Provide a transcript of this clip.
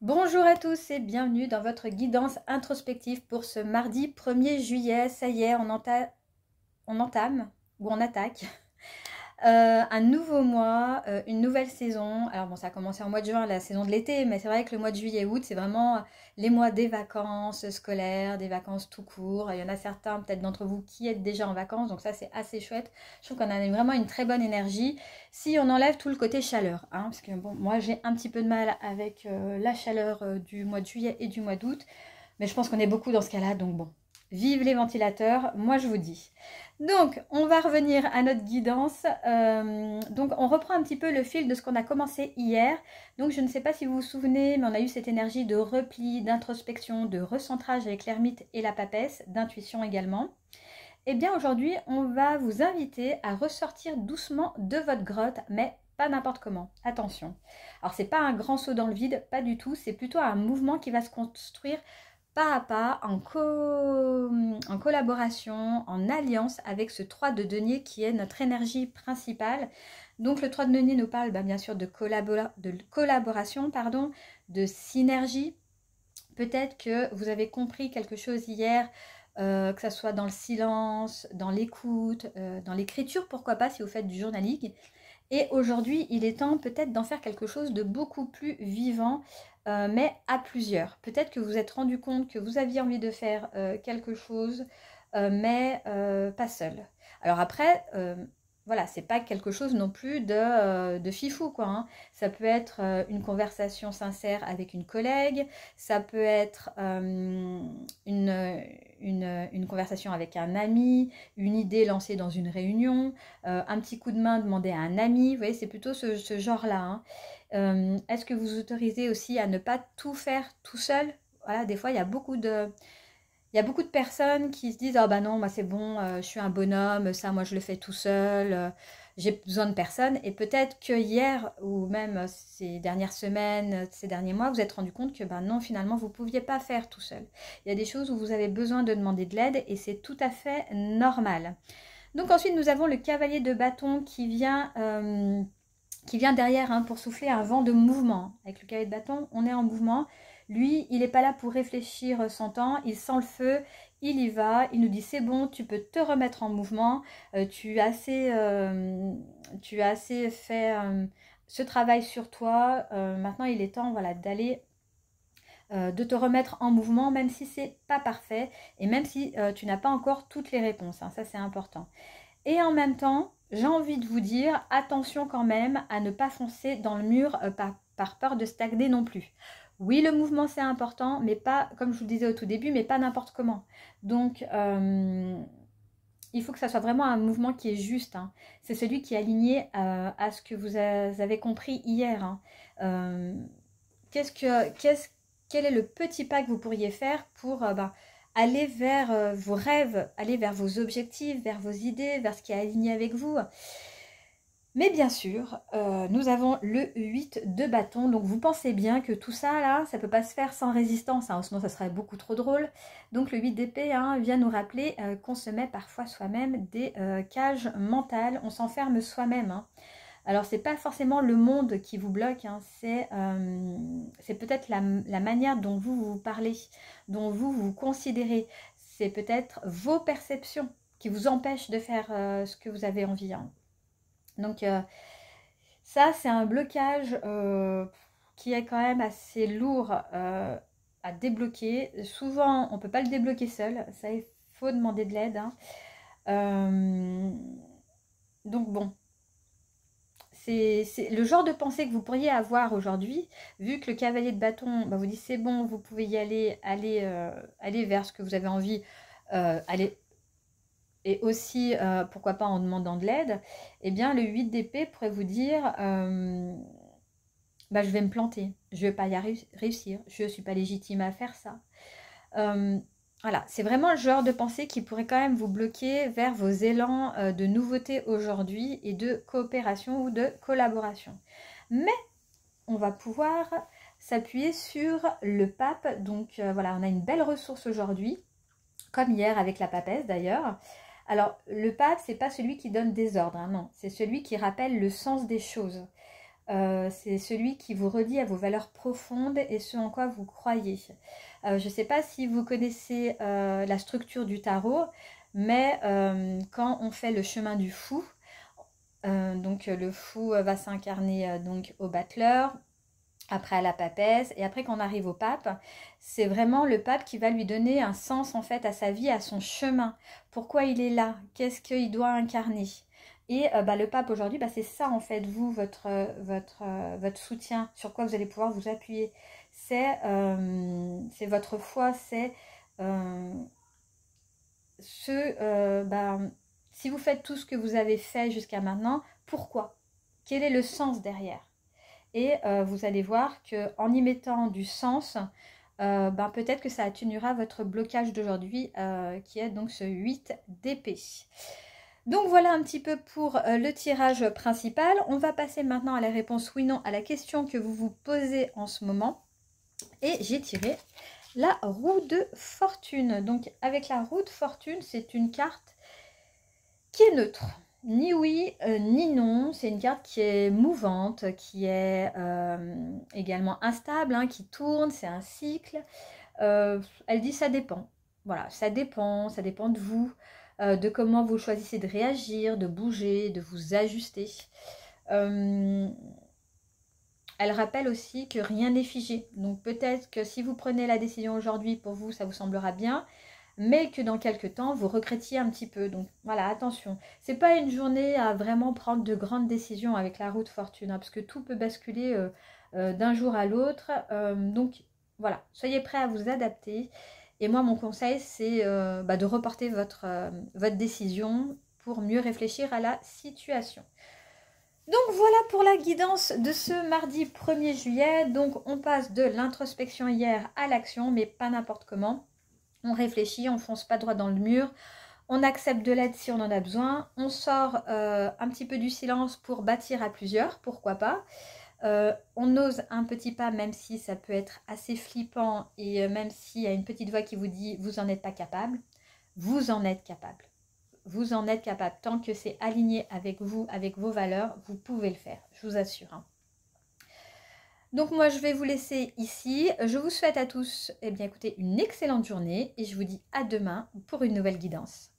Bonjour à tous et bienvenue dans votre guidance introspective pour ce mardi 1er juillet. Ça y est, on entame ou on attaque un nouveau mois, une nouvelle saison. Alors bon, ça a commencé en mois de juin, la saison de l'été, mais c'est vrai que le mois de juillet-août, c'est vraiment les mois des vacances scolaires, des vacances tout court. Il y en a certains, peut-être d'entre vous, qui êtes déjà en vacances, donc ça c'est assez chouette. Je trouve qu'on a vraiment une très bonne énergie, si on enlève tout le côté chaleur, hein, parce que bon, moi j'ai un petit peu de mal avec la chaleur du mois de juillet et du mois d'août, mais je pense qu'on est beaucoup dans ce cas-là, donc bon. Vive les ventilateurs, moi je vous dis. Donc, on va revenir à notre guidance. Donc, on reprend un petit peu le fil de ce qu'on a commencé hier. Donc, je ne sais pas si vous vous souvenez, mais on a eu cette énergie de repli, d'introspection, de recentrage avec l'ermite et la papesse, d'intuition également. Eh bien, aujourd'hui, on va vous inviter à ressortir doucement de votre grotte, mais pas n'importe comment. Attention. Alors, c'est pas un grand saut dans le vide, pas du tout. C'est plutôt un mouvement qui va se construire pas à pas, en collaboration, en alliance avec ce 3 de denier qui est notre énergie principale. Donc le 3 de denier nous parle bien sûr de collaboration, de synergie. Peut-être que vous avez compris quelque chose hier, que ce soit dans le silence, dans l'écoute, dans l'écriture, pourquoi pas si vous faites du journaling. Et aujourd'hui, il est temps peut-être d'en faire quelque chose de beaucoup plus vivant, mais à plusieurs. Peut-être que vous vous êtes rendu compte que vous aviez envie de faire quelque chose, mais pas seul. Alors après, voilà, c'est pas quelque chose non plus de fifou, quoi, hein. Ça peut être une conversation sincère avec une collègue, ça peut être une conversation avec un ami, une idée lancée dans une réunion, un petit coup de main demandé à un ami. Vous voyez, c'est plutôt ce genre-là, hein. Est-ce que vous autorisez aussi à ne pas tout faire tout seul? Voilà, des fois, il y a beaucoup de personnes qui se disent «Ah bah non, moi c'est bon, je suis un bonhomme, ça moi je le fais tout seul, j'ai besoin de personne». Et peut-être que hier ou même ces dernières semaines, ces derniers mois, vous êtes rendu compte que non, finalement, vous ne pouviez pas faire tout seul. Il y a des choses où vous avez besoin de demander de l'aide et c'est tout à fait normal. Donc ensuite, nous avons le cavalier de bâton qui vient derrière, hein, pour souffler un vent de mouvement. Avec le cavalier de bâton, on est en mouvement. Lui, il n'est pas là pour réfléchir son temps, il sent le feu, il y va, il nous dit c'est bon, tu peux te remettre en mouvement, tu as assez fait ce travail sur toi, maintenant il est temps, voilà, d'aller de te remettre en mouvement, même si c'est pas parfait et même si tu n'as pas encore toutes les réponses, hein, ça c'est important. Et en même temps, j'ai envie de vous dire, attention quand même à ne pas foncer dans le mur par peur de stagner non plus. Oui, le mouvement c'est important, mais pas, comme je vous le disais au tout début, mais pas n'importe comment. Donc, il faut que ça soit vraiment un mouvement qui est juste, hein. C'est celui qui est aligné à ce que vous avez compris hier, hein. Quel est le petit pas que vous pourriez faire pour aller vers vos rêves, aller vers vos objectifs, vers vos idées, vers ce qui est aligné avec vous. Mais bien sûr, nous avons le 8 de bâton, donc vous pensez bien que tout ça, là, ça ne peut pas se faire sans résistance, hein, sinon ça serait beaucoup trop drôle. Donc le 8 d'épée, hein, vient nous rappeler qu'on se met parfois soi-même des cages mentales, on s'enferme soi-même, hein. Alors, c'est pas forcément le monde qui vous bloque, hein, c'est peut-être la manière dont vous parlez, dont vous vous considérez. C'est peut-être vos perceptions qui vous empêchent de faire ce que vous avez envie, hein. Donc, ça, c'est un blocage qui est quand même assez lourd à débloquer. Souvent, on ne peut pas le débloquer seul, ça, il faut demander de l'aide, hein. Donc, bon. C'est le genre de pensée que vous pourriez avoir aujourd'hui, vu que le cavalier de bâton vous dit c'est bon, vous pouvez y aller vers ce que vous avez envie, aller, et aussi, pourquoi pas en demandant de l'aide. Eh bien, le 8 d'épée pourrait vous dire je vais me planter, je ne vais pas y réussir, je ne suis pas légitime à faire ça. Voilà, c'est vraiment le genre de pensée qui pourrait quand même vous bloquer vers vos élans de nouveauté aujourd'hui et de coopération ou de collaboration. Mais on va pouvoir s'appuyer sur le pape. Donc voilà, on a une belle ressource aujourd'hui, comme hier avec la papesse d'ailleurs. Alors, le pape, c'est pas celui qui donne des ordres, hein, non, c'est celui qui rappelle le sens des choses. C'est celui qui vous relie à vos valeurs profondes et ce en quoi vous croyez. Je ne sais pas si vous connaissez la structure du tarot, mais quand on fait le chemin du fou, donc le fou va s'incarner donc au battleur, après à la papesse, et après quand on arrive au pape, c'est vraiment le pape qui va lui donner un sens en fait à sa vie, à son chemin. Pourquoi il est là? Qu'est-ce qu'il doit incarner? Et le pape aujourd'hui, c'est ça en fait, vous, votre soutien, sur quoi vous allez pouvoir vous appuyer. C'est votre foi, c'est si vous faites tout ce que vous avez fait jusqu'à maintenant, pourquoi? Quel est le sens derrière? Et vous allez voir qu'en y mettant du sens, peut-être que ça atténuera votre blocage d'aujourd'hui, qui est donc ce 8 d'épée. Donc voilà un petit peu pour le tirage principal. On va passer maintenant à la réponse oui-non à la question que vous vous posez en ce moment. Et j'ai tiré la roue de fortune. Donc avec la roue de fortune, c'est une carte qui est neutre. Ni oui, ni non. C'est une carte qui est mouvante, qui est également instable, hein, qui tourne, c'est un cycle. Elle dit ça dépend. Voilà, ça dépend de vous, de comment vous choisissez de réagir, de bouger, de vous ajuster. Elle rappelle aussi que rien n'est figé. Donc peut-être que si vous prenez la décision aujourd'hui, pour vous, ça vous semblera bien, mais que dans quelques temps, vous regrettiez un petit peu. Donc voilà, attention. C'est pas une journée à vraiment prendre de grandes décisions avec la roue de fortune, hein, parce que tout peut basculer d'un jour à l'autre. Donc voilà, soyez prêts à vous adapter. Et moi, mon conseil, c'est de reporter votre décision pour mieux réfléchir à la situation. Donc voilà pour la guidance de ce mardi 1er juillet. Donc on passe de l'introspection hier à l'action, mais pas n'importe comment. On réfléchit, on ne fonce pas droit dans le mur. On accepte de l'aide si on en a besoin. On sort un petit peu du silence pour bâtir à plusieurs, pourquoi pas. On ose un petit pas, même si ça peut être assez flippant et même s'il y a une petite voix qui vous dit « vous n'en êtes pas capable », vous en êtes capable. Vous en êtes capable. Tant que c'est aligné avec vous, avec vos valeurs, vous pouvez le faire, je vous assure. Hein. Donc moi, je vais vous laisser ici. Je vous souhaite à tous écoutez, une excellente journée et je vous dis à demain pour une nouvelle guidance.